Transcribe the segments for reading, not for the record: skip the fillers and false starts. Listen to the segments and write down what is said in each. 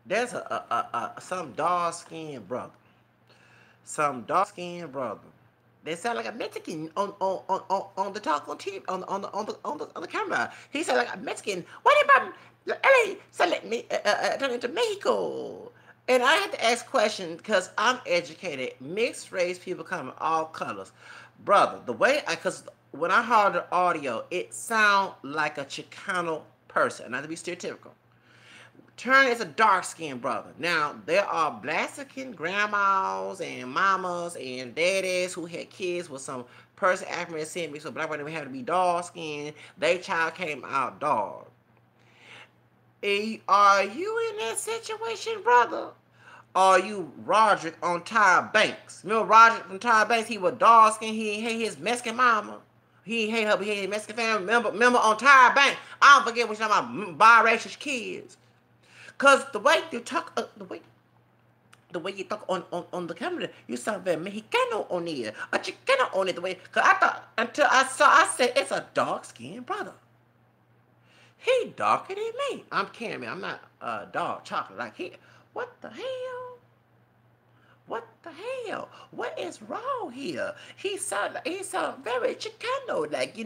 There's some dark skinned brother. Some dark skinned brother. They sound like a Mexican on the talk on TV on the camera. He sound like a Mexican. What about LA? Select me turn into Mexico. And I had to ask questions because I'm educated. Mixed race people come in all colors, brother. The way I cause when I heard the audio, it sound like a Chicano person. Not to be stereotypical. Turn is a dark skinned brother. Now, there are black skinned grandmas and mamas and daddies who had kids with some person African descent, so black women have to be dark skinned. Their child came out dark. Are you in that situation, brother? Are you Roderick on Tyra Banks? Remember Roderick from Tyra Banks? He was dark skinned. He hate his Mexican mama. He hate her. He hate his Mexican family. Remember on Tyra Banks? I don't forget what you're talking about biracial kids. Cause the way you talk, the way you talk on the camera, you sound very Mexicano on it, a Chicano on it. The way, cause I thought until I said it's a dark skinned brother. He darker than me. I'm kidding me. I'm not dark chocolate like he. What the hell? What the hell? What is wrong here? He sound very Chicano, like he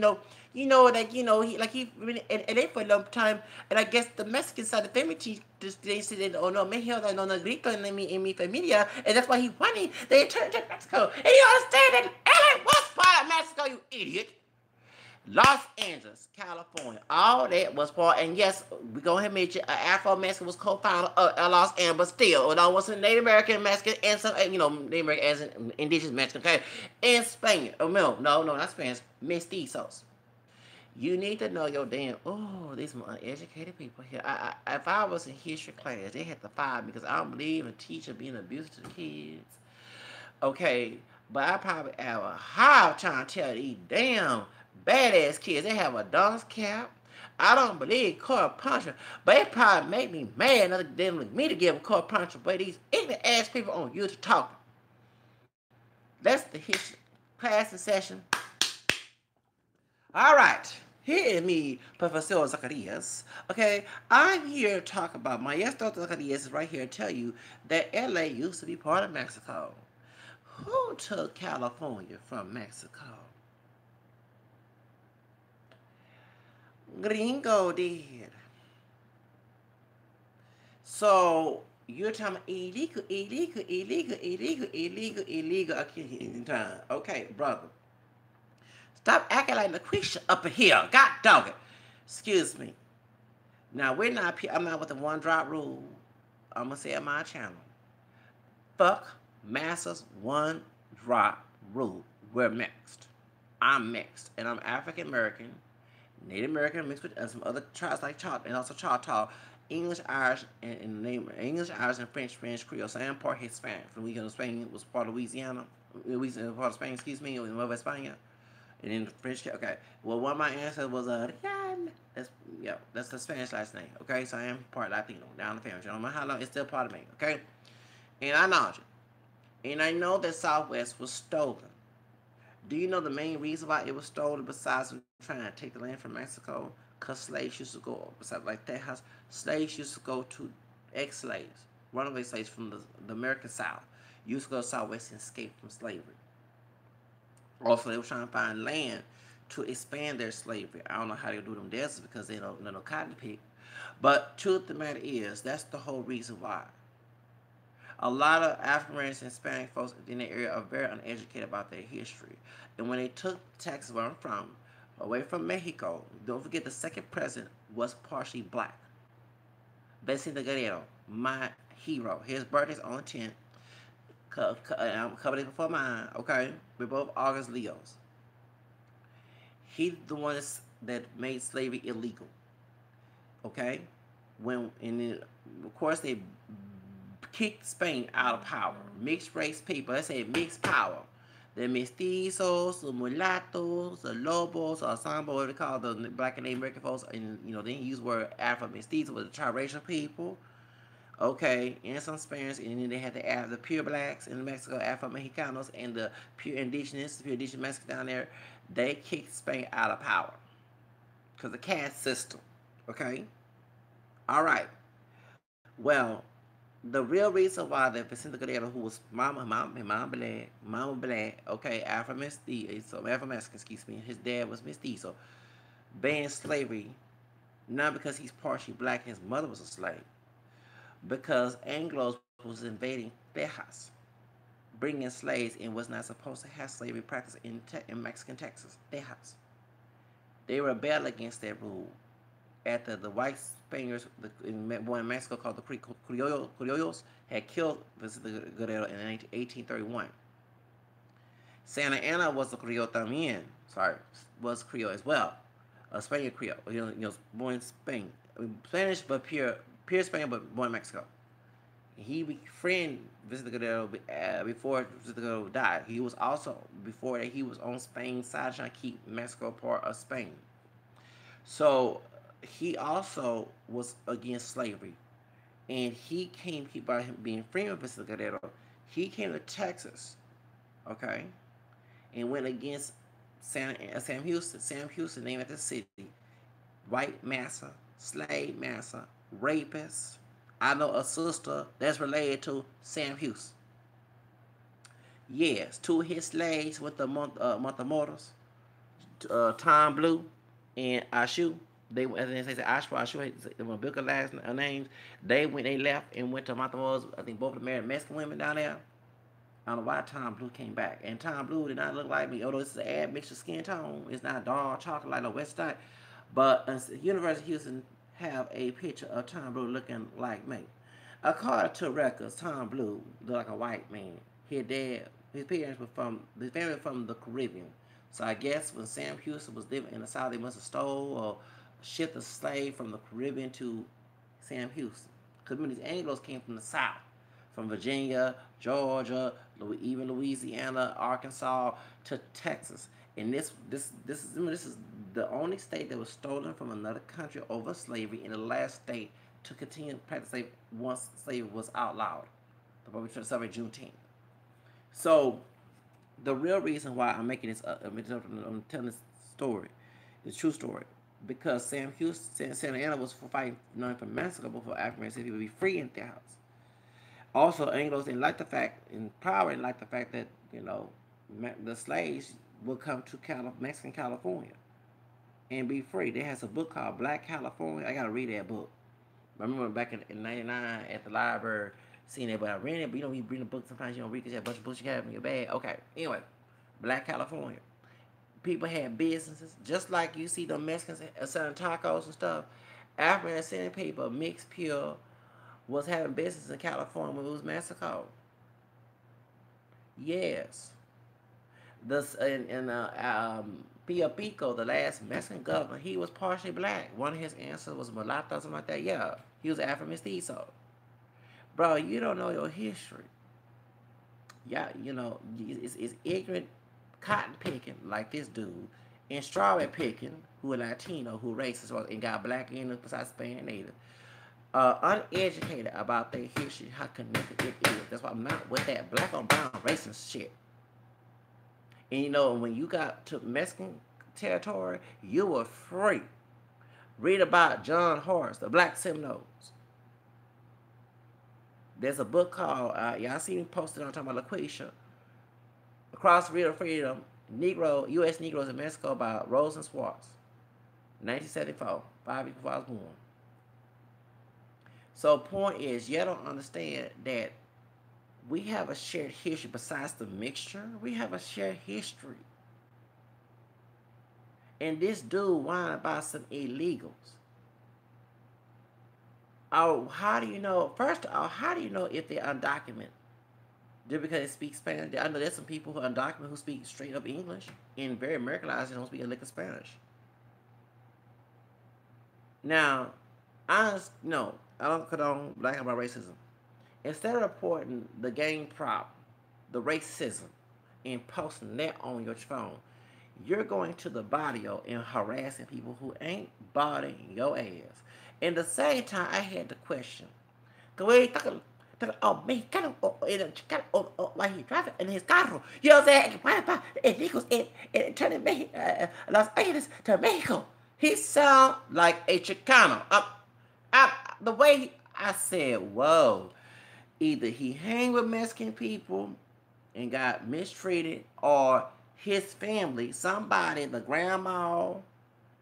really and they for a long time, and I guess the Mexican side of the family just they said, oh no, me here no grito en mi familia, and that's why he whining. They turned to Mexico, and you understand that LA was part of Mexico, you idiot. Los Angeles, California. All that was part, and yes, we go ahead and mention Afro Mexican was co-founder of Los Angeles, but still, it all was a Native American Mexican and some, Native American as an indigenous Mexican, okay? And Spain. Oh, no, not Spanish, mestizos. You need to know your damn. Oh, these are uneducated people here. If I was in history class, they had to fire me because I don't believe in teacher being abusive to the kids. Okay, but I probably have a hard time tell these damn badass kids they have a dunce cap. I don't believe court puncher, but it probably make me mad other than me to give a court puncher. But these ignorant ass people on you to talk. That's the history class in session. All right. Here is me, Professor Zacarias. Okay, I'm here to talk about my yes, Dr. Zacarias is right here to tell you that LA used to be part of Mexico. Who took California from Mexico? Gringo did. So you're talking about illegal. Okay, brother. Stop acting like LaQuisha up in here. God dog it. Excuse me. Now I'm not with the one drop rule. I'm gonna say on my channel. Fuck Masters one drop rule. We're mixed. I'm mixed, and I'm African American, Native American mixed with some other tribes like Choctaw and also Choctaw, English, Irish, and English, Irish, and French, Spanish, Creole. So I am part Hispanic. From Louisiana, Spain was part of Louisiana. Louisiana part of Spain. Excuse me, in Nueva España. And then French. Okay. Well, one of my ancestors was that's the Spanish last name. Okay, so I am part Latino down the family. I don't know how long it's still part of me. Okay, and I acknowledge it. And I know that Southwest was stolen. Do you know the main reason why it was stolen besides trying to take the land from Mexico? Because slaves used to go, besides like Texas, slaves used to go to ex-slaves, runaway slaves from the American South, used to go Southwest and escape from slavery. Also, they were trying to find land to expand their slavery. I don't know how they do them deserts because they don't know no cotton pick. But truth of the matter is, that's the whole reason why. A lot of African Americans and Hispanic folks in the area are very uneducated about their history. And when they took Texas, where I'm from, away from Mexico, don't forget the second president was partially black. Vicente Guerrero, my hero. His birthday's on the 10th. A couple days before mine, okay? We're both August Leos. He's the one that made slavery illegal, okay? And then, of course, they kicked Spain out of power. Mixed race people, let's say mixed power. The mestizos, the mulattoes, the lobos, or samba, whatever they call the black and Native American folks, and they use the word Afro mestizo with the triracial people. Okay, and some Spaniards, and then they had the pure blacks in Mexico, Afro Mexicanos, and the pure indigenous Mexicans down there. They kicked Spain out of power because the caste system. Okay, all right. Well, The real reason why the Vicente Guerrero, who was mama black, okay, Afro mestizo, Afro Mexican, excuse me, his dad was mestizo, banned slavery, not because he's partially black and his mother was a slave, because Anglos was invading Texas, bringing slaves, and was not supposed to have slavery practice in Mexican Texas, Texas. They rebelled against that rule after the white Spaniards in one in Mexico called the Criollos had killed Vicente Guerrero in 1831. Santa Anna was a Creole también. Sorry, was Creole as well, a Spaniard Creole. Born in Spain, Spanish but pure Spanish but born in Mexico. He befriended Vicente Guerrero before Vicente Guerrero died. He was also before that he was on Spain's side trying to keep Mexico part of Spain. So he also was against slavery, and he came by him being friend with Vicente Guerrero. He came to Texas, okay, and went against Sam Houston. Sam Houston, named after the city, white massa, slave massa, rapist. I know a sister that's related to Sam Houston. Yes, two of his slaves with the Montemortos, Tom Blue and Ashu. They, as they say, Ashu, the biblical last names. They left and went to Montemortos. I think both of them married Mexican women down there. I don't know why Tom Blue came back. And Tom Blue did not look like me. Although this is an admixture skin tone. It's not dark chocolate like the West Side. But University of Houston have a picture of Tom Blue looking like me. According to records, Tom Blue looked like a white man. His parents were from, his family was from the Caribbean. So I guess when Sam Houston was living in the South, they must have stole or shipped a slave from the Caribbean to Sam Houston. Because many of these Anglos came from the South, from Virginia, Georgia, even Louisiana, Arkansas to Texas. And this is the only state that was stolen from another country over slavery, and the last state to continue to practice slavery once slavery was outlawed. The we celebrate Juneteenth. So the real reason why I'm making this, I'm telling this story, the true story, because Sam Houston, Santa Anna was fighting not for massacre, but for African people to be free in their house. Also, Anglos didn't like the fact, and power didn't like the fact that the slaves would come to Mexican California and be free. They has a book called Black California. I gotta read that book. I remember back in '99 at the library seeing it, but I read it. But you read a book sometimes you don't read because you have a bunch of books you have in your bag. Okay, anyway, Black California. People had businesses just like you see the Mexicans selling tacos and stuff. African descended people, mixed pure, was having business in California when it was massacred. Yes. Pio Pico, the last Mexican governor, he was partially black. One of his ancestors was mulatto, something like that. Yeah, he was Afro mestizo. Bro, you don't know your history. Yeah, it's ignorant cotton picking like this dude, and strawberry picking who are Latino, who racist, and got black in besides Spanish native. Uneducated about their history, how connected it is. That's why I'm not with that black on brown racist shit. And when you got to Mexican territory, you were free. Read about John Horace, the Black Seminoles. There's a book called, y'all see me posted on talking about LaQuisha, Across the River Freedom, U.S. Negroes in Mexico by Rosa Swartz, 1974, 5 years before I was born. So point is, you don't understand that we have a shared history besides the mixture. We have a shared history. And this dude whining about some illegals. Oh, how do you know? First of all, how do you know if they're undocumented? Just because they speak Spanish? I know there's some people who are undocumented who speak straight up English and very Americanized and don't speak a lick of Spanish. Now, I don't condone black and white racism. Instead of reporting the gang problem, the racism, and posting that on your phone, you're going to the barrio and harassing people who ain't bothering your ass. And at the same time, I had the question. Mexicano, while he's driving in his carro. You know what I'm saying? Illegals in turning Los Angeles to Mexico. He sound like a Chicano. The way I said, whoa. Either he hang with Mexican people and got mistreated, or his family, somebody, the grandma,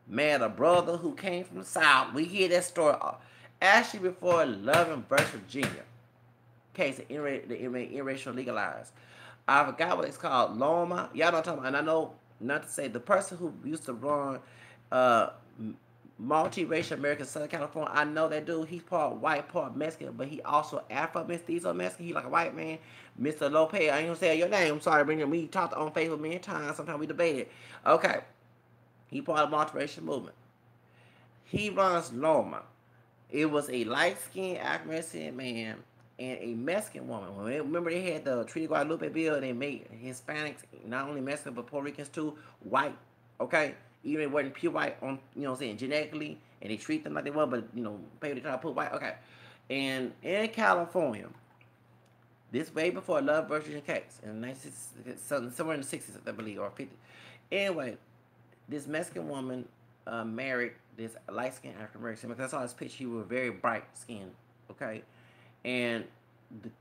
met a brother who came from the South. We hear that story actually before Loving versus Virginia case, the interracial legalized. I forgot what it's called. Loma. Y'all know what I'm talking about. And I know, not to say, the person who used to run uh, multiracial American Southern California, I know that dude. He's part white, part Mexican, but he also Afro mestizo Mexican. He like a white man. Mr. Lopez. I ain't gonna say your name. I'm sorry, bring me. Talked on Facebook many times. Sometimes we debated. Okay. He part of the multiracial movement. He runs Loma. It was a light-skinned African-American man and a Mexican woman. Remember they had the Treaty Guadalupe bill, and they made Hispanics, not only Mexican but Puerto Ricans too, white. Okay, even if they wasn't pure white on, you know what I'm saying, genetically, and they treat them like they were, but you know, maybe they try to put white. Okay, and in California, this way before Love versus case in 1960s, somewhere in the 60s, I believe, or 50s. Anyway, this Mexican woman married this light skinned African American. Because I saw his picture, he was very bright skinned. Okay, and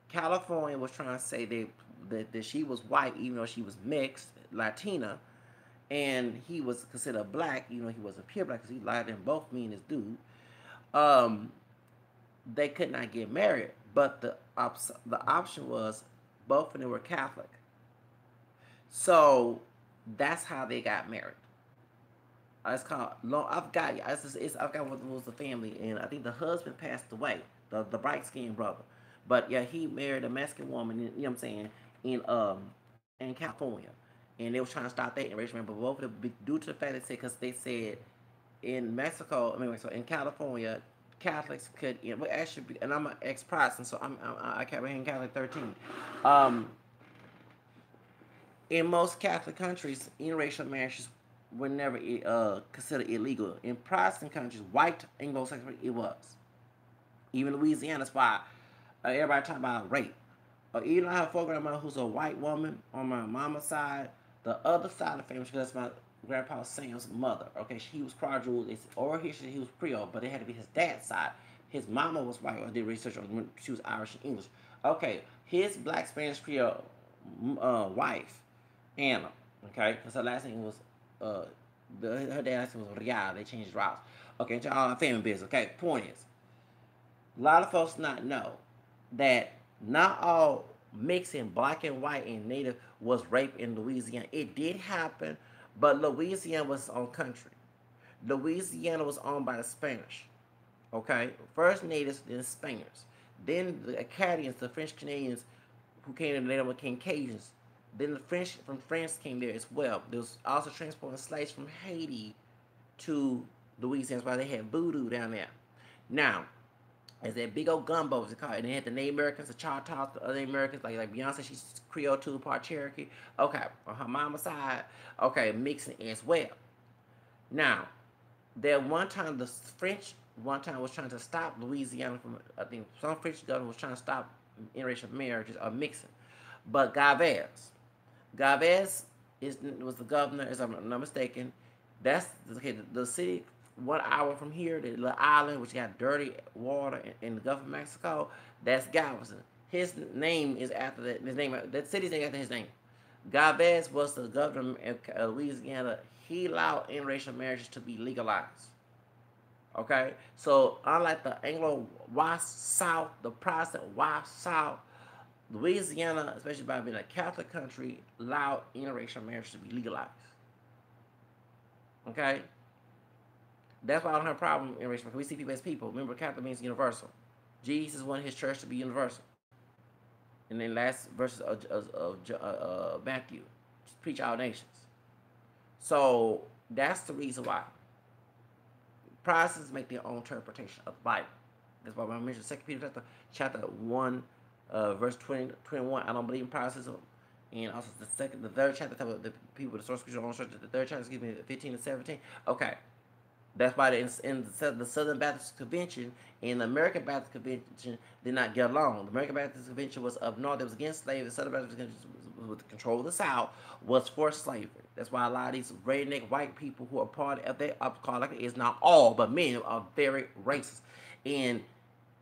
California was trying to say that she was white, even though she was mixed Latina, and he was considered black, even though he wasn't pure black, because he lied in both me and his dude. Um, they could not get married, but the option was both of them were Catholic, so that's how they got married. It's called Long. I've got I've got what was the family, and I think the husband passed away, the bright skinned brother. But yeah, he married a Mexican woman. You know what I'm saying, in California, and they was trying to stop that enrichment, but both of them, due to the fact because they said in Mexico, I mean, so in California, Catholics could, you know, well, actually, and I'm an ex-Protestant, so I can't be in Catholic 13. Um, in most Catholic countries, interracial marriages were never considered illegal. In Protestant countries, white Anglo-Saxon, it was. Even Louisiana, that's why everybody talk about rape. Even I have a folk grandmother who's a white woman on my mama's side. The other side of the family, because that's my grandpa Sam's mother. Okay, she was quadrupled. It's oral history, he was Creole, but it had to be his dad's side. His mama was white. I did research on when she was Irish and English. Okay, his black Spanish Creole wife, Anna. Okay, because her last name was uh, her dad's name was Rial. They changed routes. Okay, into all family business. Okay, point is, a lot of folks not know that not all mixing black and white and native was rape in Louisiana. It did happen, but Louisiana was on country. Louisiana was owned by the Spanish. Okay, first natives, then Spaniards, then the Acadians, the French Canadians, who came in later became Cajuns. Then the French from France came there as well. There was also transporting slaves from Haiti to Louisiana. That's why they had voodoo down there. Now, as that big old gumbo was called, and they had the Native Americans, the Choctaws, the other Native Americans, like Beyonce, she's Creole too, part Cherokee. Okay, on her mama's side, okay, mixing as well. Now, there one time the French one time was trying to stop Louisiana from, I think some French government was trying to stop interracial marriages or mixing, but Galvez was the governor, as I'm not mistaken. That's okay. The city 1 hour from here, the little island which got dirty water in the Gulf of Mexico. That's Galveston. His name is after that. His name, that city's named after his name. Galvez was the governor of Louisiana. He allowed interracial marriages to be legalized. Okay, so unlike the Anglo West South, the Protestant West South, Louisiana, especially by being a Catholic country, allowed interracial marriage to be legalized. Okay? That's why I don't have a problem in interracial. We see people as people. Remember, Catholic means universal. Jesus wanted his church to be universal. And then last verses of Matthew, preach all nations. So that's the reason why. Protestants make their own interpretation of the Bible. That's why when I mentioned 2 Peter chapter 1, verse 20, 21, I don't believe in Protestantism. And also the third chapter, the people with the source scripture on church, the third chapter, excuse me, 15 and 17. Okay. That's why in the Southern Baptist Convention and the American Baptist Convention did not get along. The American Baptist Convention was up north, it was against slavery. The Southern Baptist Convention was with the control of the South, was for slavery. That's why a lot of these redneck white people who are part of that called like it is not all, but many are very racist. And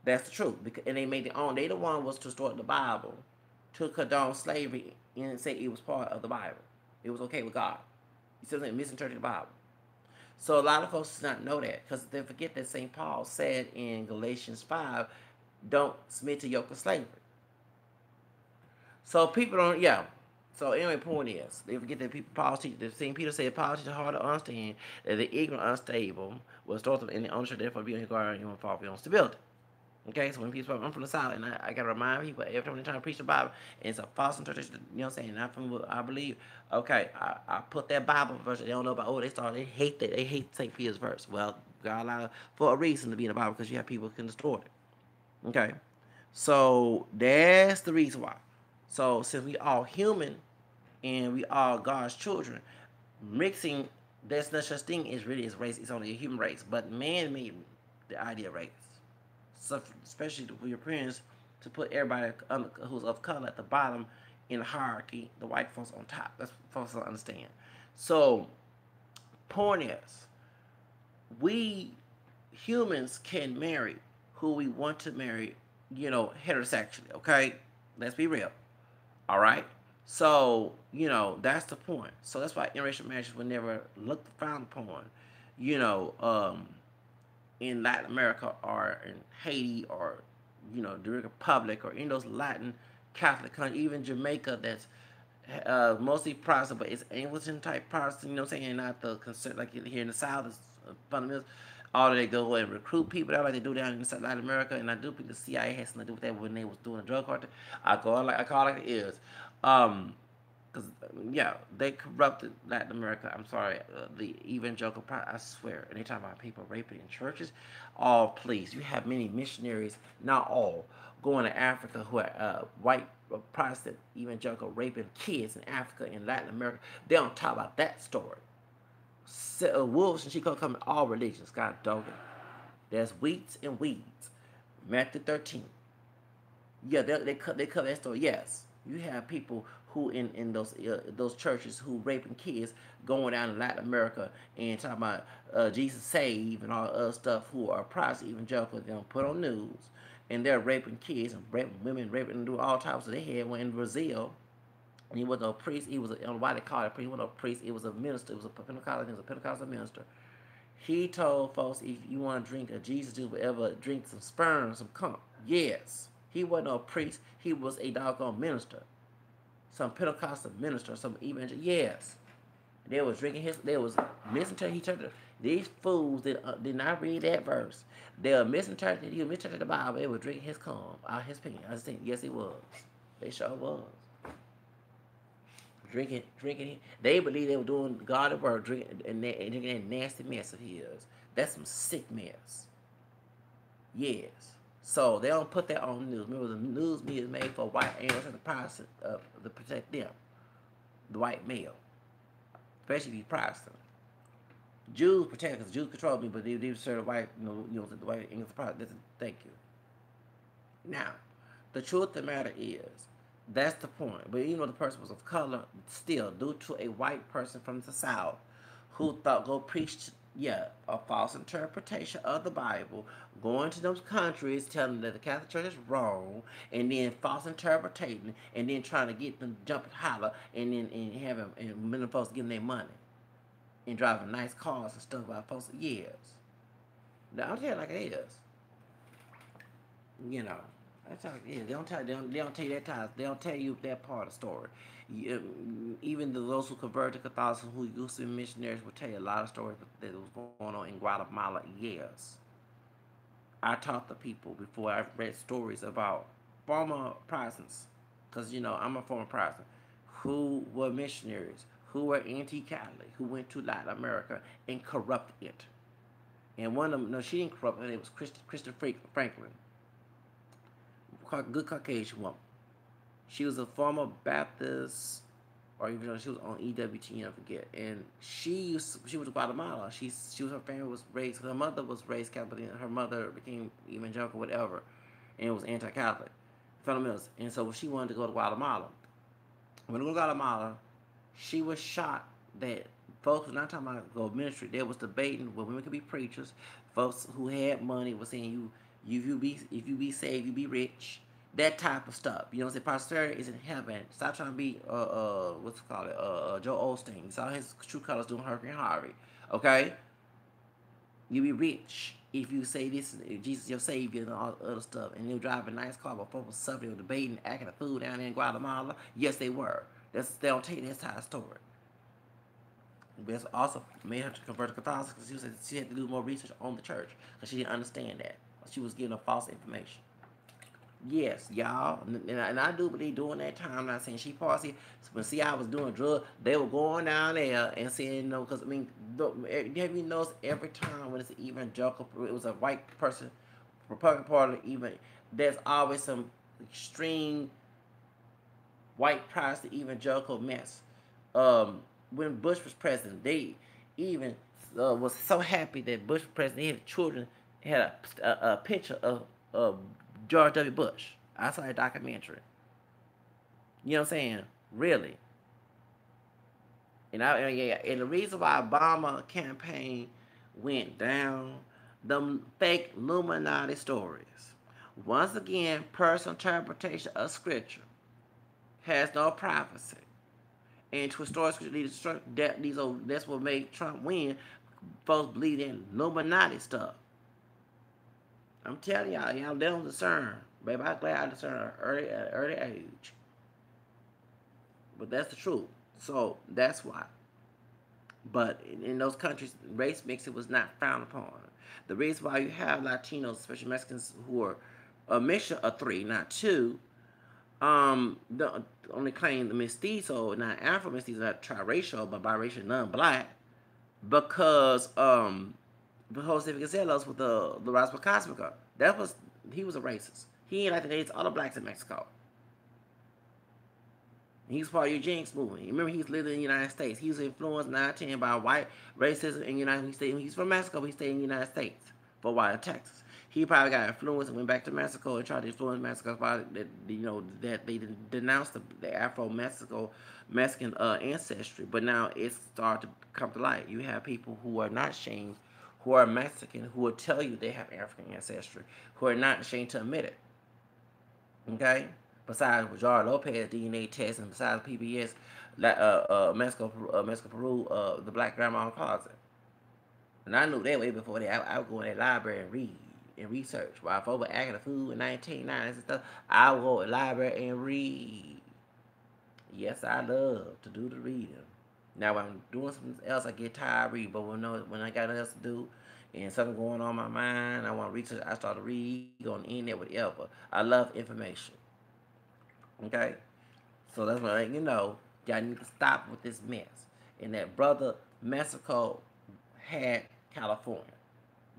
That's the truth. And they made their own. They the one was to start the Bible, to condone slavery, and say it was part of the Bible. It was okay with God. You see what I'm saying? Misinterpreted the Bible. So a lot of folks does not know that because they forget that St. Paul said in Galatians 5, don't submit to yoke of slavery. So people don't, yeah. So anyway, point is, they forget that people, Paul teach, the St. Peter said, Paul teaches hard to understand that the ignorant, unstable, will start in the unsure, therefore be on your guard and you won't fall for your own stability. Okay, so when people say, I'm from the South, and I got to remind people every time they're trying to preach the Bible, and it's a false interpretation, you know what I'm saying? Not from what I believe. Okay, I put that Bible verse, they don't know about, they hate that, they hate St. Peter's verse. Well, God allowed for a reason to be in the Bible because you have people who can distort it. Okay, so that's the reason why. So since we all human and we all God's children, mixing, there's no such thing as really as race, it's only a human race, but man made the idea of race. So especially for your parents to put everybody who's of color at the bottom in the hierarchy, the white folks on top. That's what folks don't understand. So, point is, we humans can marry who we want to marry, heterosexually. Okay, let's be real. All right. So that's the point. So that's why interracial marriages were never looked frowned upon. You know, um, in Latin America or in Haiti or the Dominican Republic or in those Latin Catholic countries, even Jamaica, that's mostly Protestant, but it's Anglican type Protestant. You know what I'm saying? Not the concern like here in the South. It's fundamental. All they go and recruit people that like they do down in Latin America, and I do think the CIA has something to do with that when they was doing the drug cartel. I call it like it is. Um, because yeah, they corrupted Latin America. I'm sorry, the evangelical. I swear, and they talk about people raping in churches. Oh, please, you have many missionaries, not all, going to Africa who are white Protestant evangelical raping kids in Africa and Latin America. They don't talk about that story. Wolves and sheep come in all religions. God dog it. There's wheats and weeds. Matthew 13. Yeah, they cover that story. Yes, you have people who in those churches who raping kids going down in Latin America and talking about Jesus save and all other stuff who are Protestant evangelical. They don't put on news and they're raping kids and raping women, raping and doing all types of. They had one in Brazil. And he was a priest. He was I don't know why they called it a priest. He wasn't a priest. It was a minister. It was a Pentecostal. He was a Pentecostal minister. He told folks, if you want to drink a Jesus juice, whatever, drink some sperm, some cum. Yes. He wasn't a priest. He was a doggone minister. Some Pentecostal minister, some evangelical. Yes. They was drinking his, they was misinterpreting each other. These fools did not read that verse. They were misinterpreting, he was misinterpreting the Bible. They were drinking his cum out his pen. I just think, yes, he was. They sure was. Drinking. They believe they were doing God's work, drinking that nasty mess of his. That's some sick mess. Yes. So they don't put that on the news. Remember, the news media is made for white animals and the Protestant to protect them, the white male, especially these Protestants. Jews protect because Jews control me, but they serve the white, the white English Protestant. Thank you. Now, the truth of the matter is, that's the point. But even though the person was of color, still, due to a white person from the South who thought go preach, a false interpretation of the Bible, going to those countries telling them that the Catholic Church is wrong, and then false interpreting, and then trying to get them to jump and holler, and then having and many folks giving their money and driving nice cars and stuff by folks years. Now I'll tell you like it is. You know. That's how it is. They don't tell you that time. They don't tell you that part of the story. Even those who converted to Catholicism, who used to be missionaries, will tell you a lot of stories that was going on in Guatemala. Yes, I taught the people before. I read stories about former Protestants, because I'm a former Protestant, who were missionaries, who were anti-Catholic, who went to Latin America and corrupted it. And one of them, no, she didn't corrupt it. It was Kristen Franklin, good Caucasian woman. She was a former Baptist, or even though she was on EWTN, I forget. And she was Guatemala. Her family was raised. Her mother was raised Catholic. And her mother became evangelical, whatever, and it was anti-Catholic, fundamentals. And so she wanted to go to Guatemala. When we go to Guatemala, she was shocked that folks were not talking about go ministry. They was debating whether women could be preachers. Folks who had money were saying If you be saved, you be rich. That type of stuff. You know what I'm saying? Prosperity is in heaven. Stop trying to be what's it called it? Joe Osteen. You saw his true colors doing Hurricane Harvey. Okay? You be rich if you say this Jesus your savior and all the other stuff, and you drive a nice car, but folks were suffering, debating, acting a fool down there in Guatemala. Yes, they were. They don't tell you that side story. But also made her to convert to Catholicism because she said she had to do more research on the church because she didn't understand that. She was giving her false information. Yes, y'all, and I do believe during that time. I'm not saying she party, but see, I was doing drugs. They were going down there and saying no, because I mean, have you noticed every time when it's an evangelical, it was a white person, Republican Party, even there's always some extreme white Protestant evangelical mess. When Bush was president, they even was so happy that Bush was president. They had children had a picture of George W. Bush. I saw a documentary. You know what I'm saying? Really. And the reason why Obama campaign went down, them fake Illuminati stories. Once again, personal interpretation of scripture has no prophecy. And to restore scripture, that's what made Trump win. Folks believe in Illuminati stuff. I'm telling y'all, they don't discern. Baby, I'm glad I discern at an early age. But that's the truth. So that's why. But in those countries, race mixing was not frowned upon. The reason why you have Latinos, especially Mexicans, who are a mixture of three, not two, only claim the mestizo, not Afro mestizo, not triracial, but biracial, non-black, because Jose Gonzalez with the Raspa Cosmica, he was a racist. He ain't like the hates all the blacks in Mexico. He was part of the eugenics movement. Remember, he was living in the United States. He was influenced 9-10 by white racism in the United States. He's from Mexico, but he stayed in the United States for a while in Texas. He probably got influenced and went back to Mexico and tried to influence Mexico. That they denounced the Afro-Mexican ancestry. But now it's started to come to light. You have people who are not ashamed, who are Mexican, who will tell you they have African ancestry, who are not ashamed to admit it. Okay? Besides George Lopez DNA test and besides PBS, Mexico, Peru, the Black Grandma in the Closet. And I knew that way before that. I would go in that library and read and research. While folks were acting a fool in 1990s and stuff, I would go to the library and read. Yes, I love to do the reading. Now, when I'm doing something else, I get tired of reading. But when I got nothing else to do and something going on in my mind, I want to research, I start to read, go on the internet, whatever. I love information. Okay? So that's what you know. Y'all need to stop with this mess. And that brother, Mexico had California.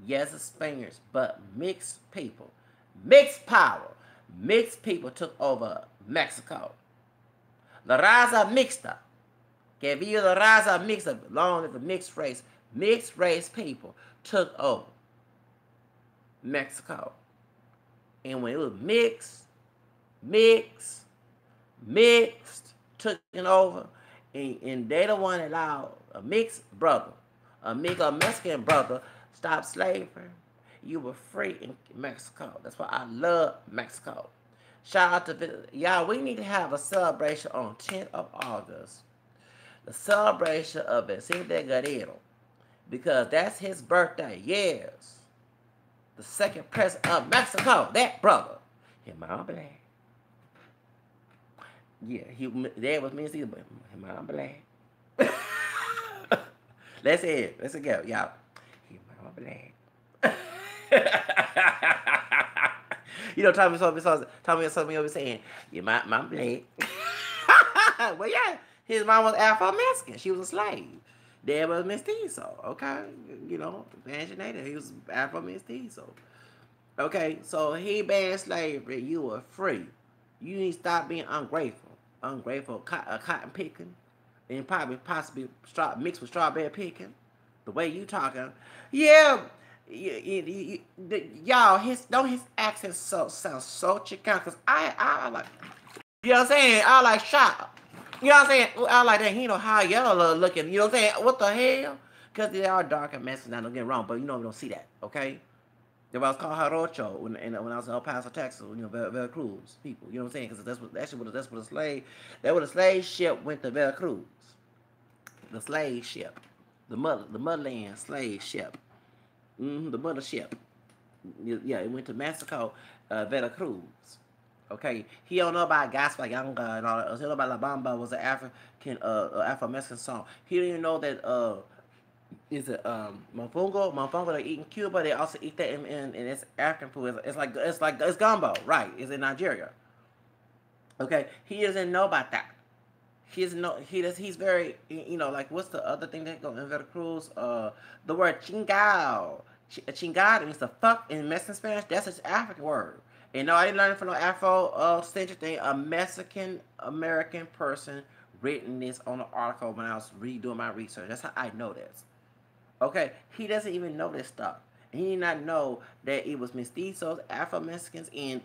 Yes, it's Spaniards, but mixed people. Mixed power. Mixed people took over Mexico. La raza mixta. Que viva la raza mixta. Long as the mixed race people took over Mexico. And when it was mixed, taking over, and they the one that allowed a mixed brother, a Mexican brother, stop slavery. You were free in Mexico. That's why I love Mexico. Shout out to y'all. We need to have a celebration on 10th of August. The celebration of Vicente Guerrero, because that's his birthday. Yes, the second president of Mexico. That brother, him mom black. Yeah, that was me, but him mom black. Let's hear it. Let's go, y'all. Him mom black. You know, Tommy was saying, yeah, my black. Well, yeah, his mom was Afro-Mexican. She was a slave. Dad was mestizo, okay? You know, Anginator, he was Afro-Mestizo. Okay, so he banned slavery. You were free. You need to stop being ungrateful. Ungrateful, cotton picking, and possibly mixed with strawberry picking. The way you talking, yeah. Y'all, his accent sounds so Chicano. Cause I like, you know what I'm saying? I like shop. You know what I'm saying? I like that. He know how y'all looking. You know what I'm saying? What the hell? Because they are dark and messy. Now don't get wrong, but you know we don't see that. Okay. That's why it's called Jarocho when I was in El Paso, Texas, Veracruz people. You know what I'm saying? Because that's what a slave ship went to Veracruz. The slave ship, the motherland slave ship, the mothership. Yeah, it went to Mexico, Veracruz. Okay, he don't know about Gaspar Yanga and all that. He don't know about La Bamba was an Afro Mexican song. He didn't even know that is it mofongo? Mofongo they eat in Cuba. They also eat that in it's African food. It's gumbo, right? It's in Nigeria. Okay, he doesn't know about that. He doesn't know. He's very like what's the other thing that go in Veracruz? The word chingao. Chingado means the fuck in Mexican Spanish. That's an African word. And no, I didn't learn it from no Afro centric thing. A Mexican American person written this on an article when I was redoing my research. That's how I know this. Okay, he doesn't even know this stuff. He did not know that it was mestizos, Afro Mexicans, and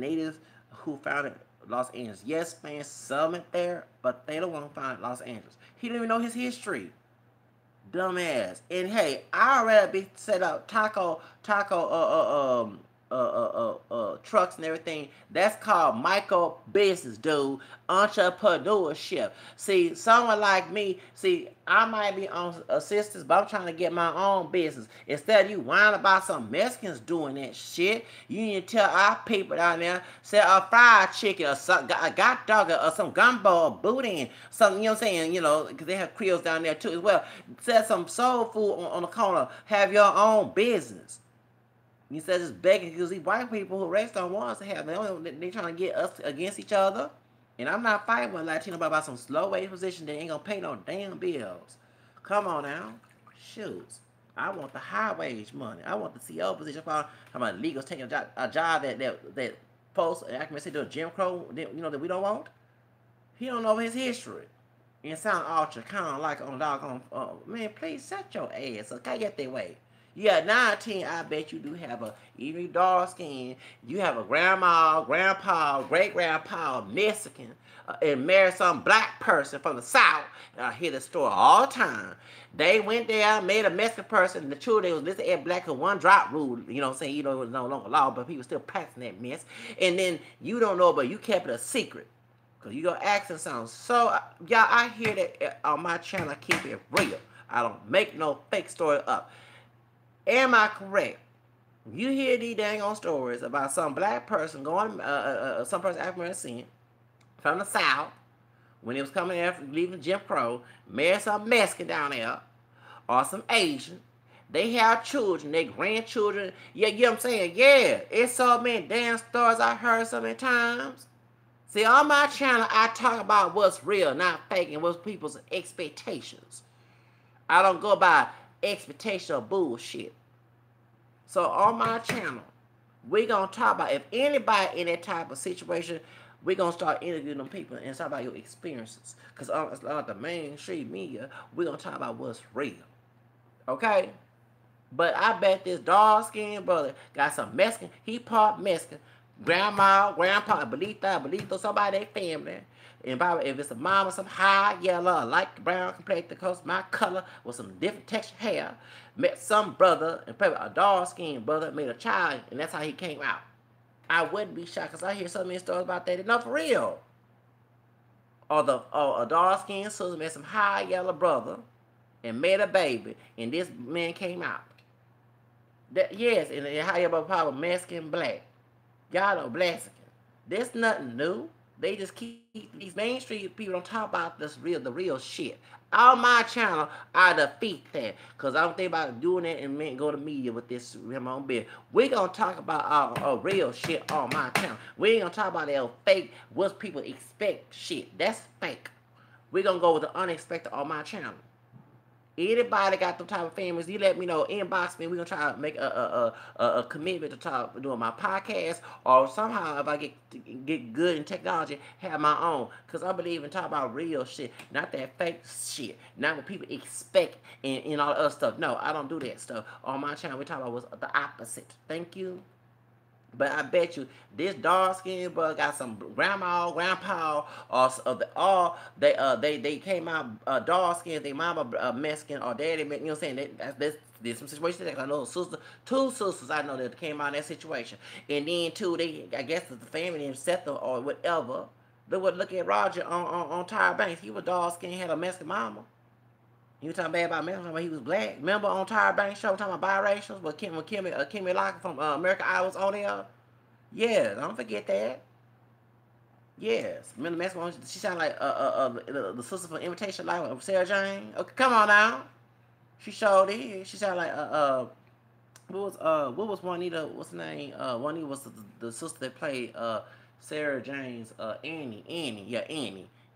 natives who founded Los Angeles. Yes, man, some it there, but they don't want to find Los Angeles. He didn't even know his history. Dumbass. And hey, I already be set up trucks and everything. That's called micro business, dude. Entrepreneurship. See, someone like me, I might be on assistance, but I'm trying to get my own business. Instead of you whining about some Mexicans doing that shit, you need to tell our people down there, sell a fried chicken or some, a got dog or some gumbo or boudin, something, you know what I'm saying? Because they have Creoles down there too as well. Sell some soul food on the corner. Have your own business. Instead of just begging, because these white people who race don't want us to have, they trying to get us against each other. And I'm not fighting with Latino about some slow wage position that ain't gonna pay no damn bills. Come on now. Shoes. I want the high wage money. I want the CO position. How about illegals taking a job that post, I can say, do a Jim Crow, that we don't want? He don't know his history. And sound ultra kind of like on dog on, man, please set your ass up. Can I get that way? Yeah, 19, I bet you do have even dark skin, you have a grandma, grandpa, great grandpa, Mexican, and married some black person from the South. I hear the story all the time. They went there, made a Mexican person, the children was listed as black with one drop rule, you know what I'm saying? It was no longer law, but people still practicing that mess. And then you don't know, but you kept it a secret. Because you go accent sounds so, y'all, I hear that on my channel, I keep it real. I don't make no fake story up. Am I correct? You hear these dang on stories about some black person going, some person African American from the South, when it was coming after leaving Jim Crow, married some Mexican down there, or some Asian. They have children, their grandchildren. Yeah, you know what I'm saying? Yeah, it's so many damn stories I heard so many times. See, on my channel, I talk about what's real, not fake, and what's people's expectations. I don't go by expectation of bullshit. So on my channel, we're going to talk about if anybody in that type of situation, we're going to start interviewing them people and talk about your experiences. Because on the mainstream media, we're going to talk about what's real. Okay? But I bet this dark-skinned brother got some Mexican, he part Mexican, grandma, grandpa, abuelita, somebody in their family. And probably if it's a mama, some high yellow, light brown complexion, because my color with some different texture hair, met some brother, and probably a dark-skinned brother, made a child, and that's how he came out. I wouldn't be shocked, because I hear so many stories about that. Enough for real. Or a dark-skinned sister met some high yellow brother, and made a baby, and this man came out. Yes, and how you about power Mexican black. Y'all know Mexican. There's nothing new. They just keep these mainstream people don't talk about the real shit. On my channel, I defeat that. Cause I don't think about doing that and go to media with this in my own bed. We gonna talk about our real shit on my channel. We ain't gonna talk about that fake what people expect shit. That's fake. We gonna go with the unexpected on my channel. Anybody got them type of families, you let me know, inbox me. We're going to try to make a commitment to talk doing my podcast, or somehow if I get good in technology, have my own. Because I believe in talking about real shit, not that fake shit, not what people expect and all the other stuff. No, I don't do that stuff. On my channel, we talk about what's the opposite. Thank you. But I bet you this dark skinned brother got some grandma, grandpa, or the all they came out dark skinned. They mama Mexican or daddy, you know what I'm saying? There's some situations that I know two sisters I know that came out in that situation, and then two they I guess the family named Seth or whatever. They would look at Roger on Tyra Banks. He was dark skinned, had a Mexican mama. You talking bad about Mexican when he was black. Remember on Tyra Banks show talking about biracials? When Kimmy Lockett from American Idol was on there? Yeah, don't forget that. Yes, remember the Mexican one? She sounded like the sister from Imitation Life of Sarah Jane. Okay, come on now. She showed it. She sounded like what was Juanita? What's the name? Juanita was the sister that played Sarah Jane's Annie.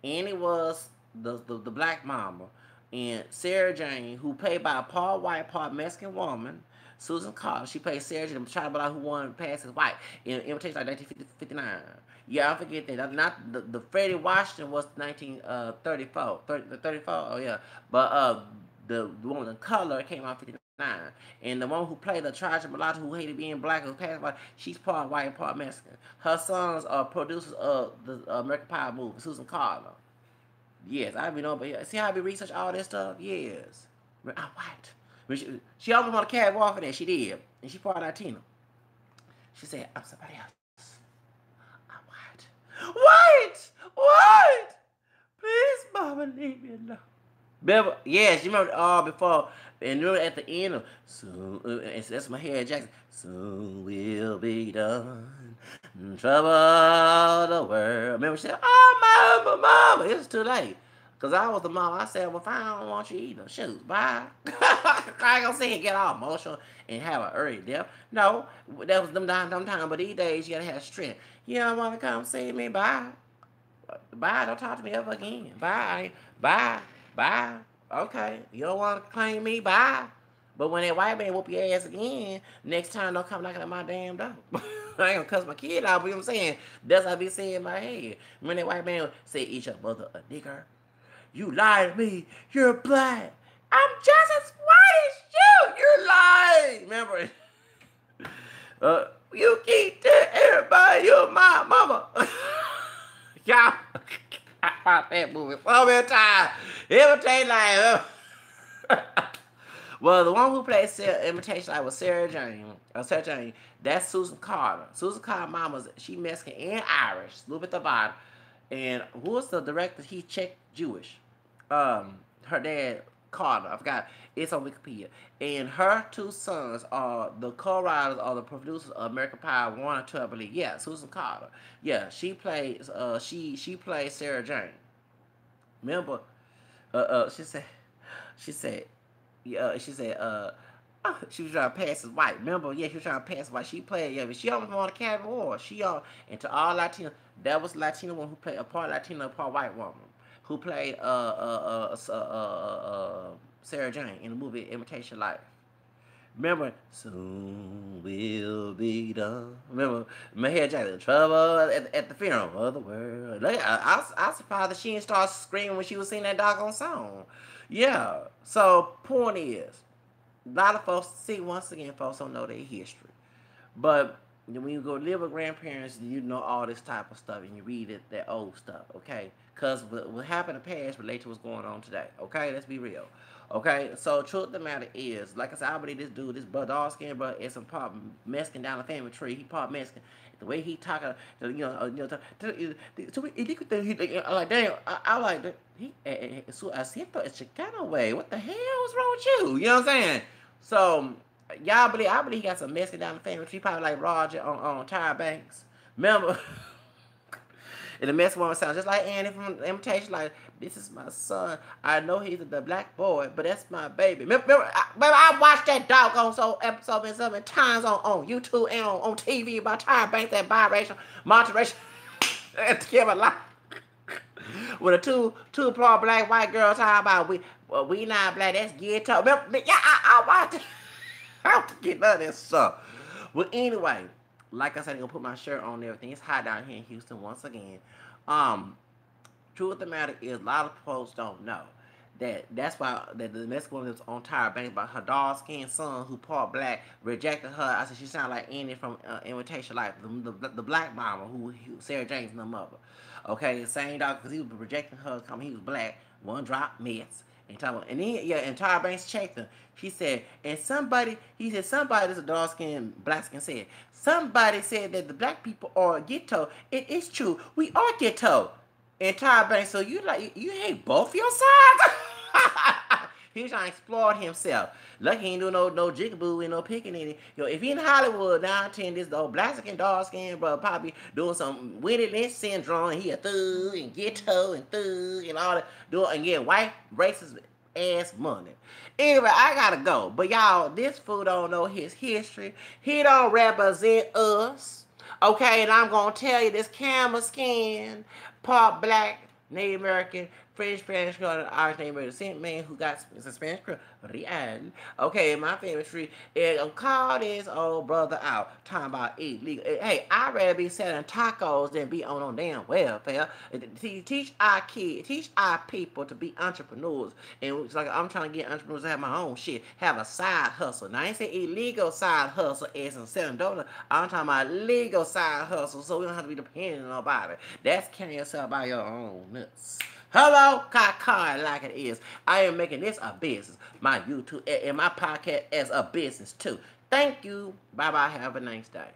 Annie was the black mama, and Sarah Jane, who played by a part white, part Mexican woman. Susan Carter, she played Sarah Jane, trying to be like who won past as white in Imitation like 1959. Yeah, I forget that. Not the Freddie Washington was 1934. 34. Oh yeah, but the woman in color came out 59, and the one who played the tragic mulatto who hated being black who passed by, she's part white and part Mexican. Her sons are producers of the American Pie movie, Susan Carter. Yes, I be know, but see how I be research all this stuff. Yes, I'm white. She almost want to carry off of that. She did, and she part Latina. She said, "I'm somebody else. I'm white. White. Please, mama, leave me alone." Remember, yes, you remember all before, and remember at the end of soon, and that's my hair Jackson. Soon will be done. Trouble the world. Remember she said, "Oh, mama, it's too late." Cause I was the mom. I said, "Well, fine, I don't want you either. Shoot, bye." I ain't gonna say and get all emotional and have an early death. No, that was them time. But these days you gotta have strength. You don't want to come see me? Bye. Bye. Don't talk to me ever again. Bye. Bye. Bye. Okay. You don't want to claim me? Bye. But when that white man whoop your ass again, next time don't come knocking at my damn door. I ain't gonna cuss my kid out, but you know what I'm saying? That's what I be saying in my head. When that white man say, "Eat your mother a nigger. You lie to me. You're black. I'm just as white as you. You're lying." Remember? You keep telling everybody you're my mama. Y'all, I watched that movie so many times. Imitation Life. Well, the one who played Imitation Life was Sarah Jane. That's Susan Carter. Susan Carter mama's, she Mexican and Irish. A little bit the bottom. And who was the director? He Czech Jewish. Her dad, Carter. I forgot. It's on Wikipedia. And her two sons are the co-writers or the producers of American Pie 1 or 2, I believe. Yeah, Susan Carter. Yeah, she plays she plays Sarah Jane. Remember? She said she said she was trying to pass as white. Remember? Yeah, she was trying to pass as white. She played, yeah, but she almost won a Academy Award. And to all Latino, that was Latino one who played a part Latino, a part white woman who played Sarah Jane in the movie Imitation Life. Remember, soon will be done. Remember, Mahalia Jackson, trouble at the funeral of the world. Look, I was surprised that she didn't start screaming when she was singing that doggone song. Yeah. So, point is, a lot of folks, see, once again, folks don't know their history. But when you go live with grandparents, you know all this type of stuff, and you read that old stuff, okay? Because what happened in the past relates to what's going on today, okay? Let's be real. Okay, so truth of the matter is, like I said, I believe this dude, this dark skin brother, is some part Mexican down the family tree. He part Mexican. The way he talking, like damn, I like that. Su acento es Chicano way. What the hell is wrong with you? You know what I'm saying? So y'all believe, I believe he got some Mexican down the family tree, probably like Roger on Tyra Banks. Remember? And the Mexican woman sounds just like Annie from Imitation. Like, this is my son. I know he's the black boy, but that's my baby. Remember I watched that doggone episode so many times on YouTube and on TV about Tyra Banks, that biracial, multiracial, and Kim alive. With a two black white girls talking about we not black, that's ghetto. Remember, yeah, I watched it. I don't get none of this stuff. Well, anyway. Like I said, I'm gonna put my shirt on and everything. It's hot down here in Houston once again. Truth of the matter is, a lot of folks don't know That's why that the Mexican woman was on Tyra Banks about her dark-skinned son who part black rejected her. I said she sounded like Annie from Invitation Life, the black mama who Sarah James and the mother. Okay, the same dog because he was rejecting her. He was black, one drop mess. And then and Tyra Banks checked her. She said, he said somebody, this is a dark skinned black skin said, somebody said that the black people are ghetto. It is true, we are ghetto. And Tyra Banks, so you hate both your sides? He was trying to exploit himself. Lucky he ain't do no jigaboo and no picking in it. If he in Hollywood downtown, this old black skin, dark skin brother probably doing some Willie Lynch syndrome, and he a thug and ghetto and thug and all that, and getting white racist ass money. Anyway, I gotta go. But y'all, this fool don't know his history. He don't represent us. Okay, and I'm gonna tell you this camera skin, part black, Native American, French, Spanish, Irish, Native American, same man who got some Spanish crew, Real. Okay, my famous tree, and call this old brother out, talking about illegal. Hey, I'd rather be selling tacos than be on damn welfare. Teach our kids, teach our people to be entrepreneurs. And it's like I'm trying to get entrepreneurs to have my own shit, have a side hustle. Now, I ain't say illegal side hustle as in selling donuts. I'm talking about legal side hustle, so we don't have to be dependent on nobody. That's carrying yourself by your own nuts. Hello, Kakai, like it is. I am making this a business. My YouTube and my podcast as a business too. Thank you. Bye-bye. Have a nice day.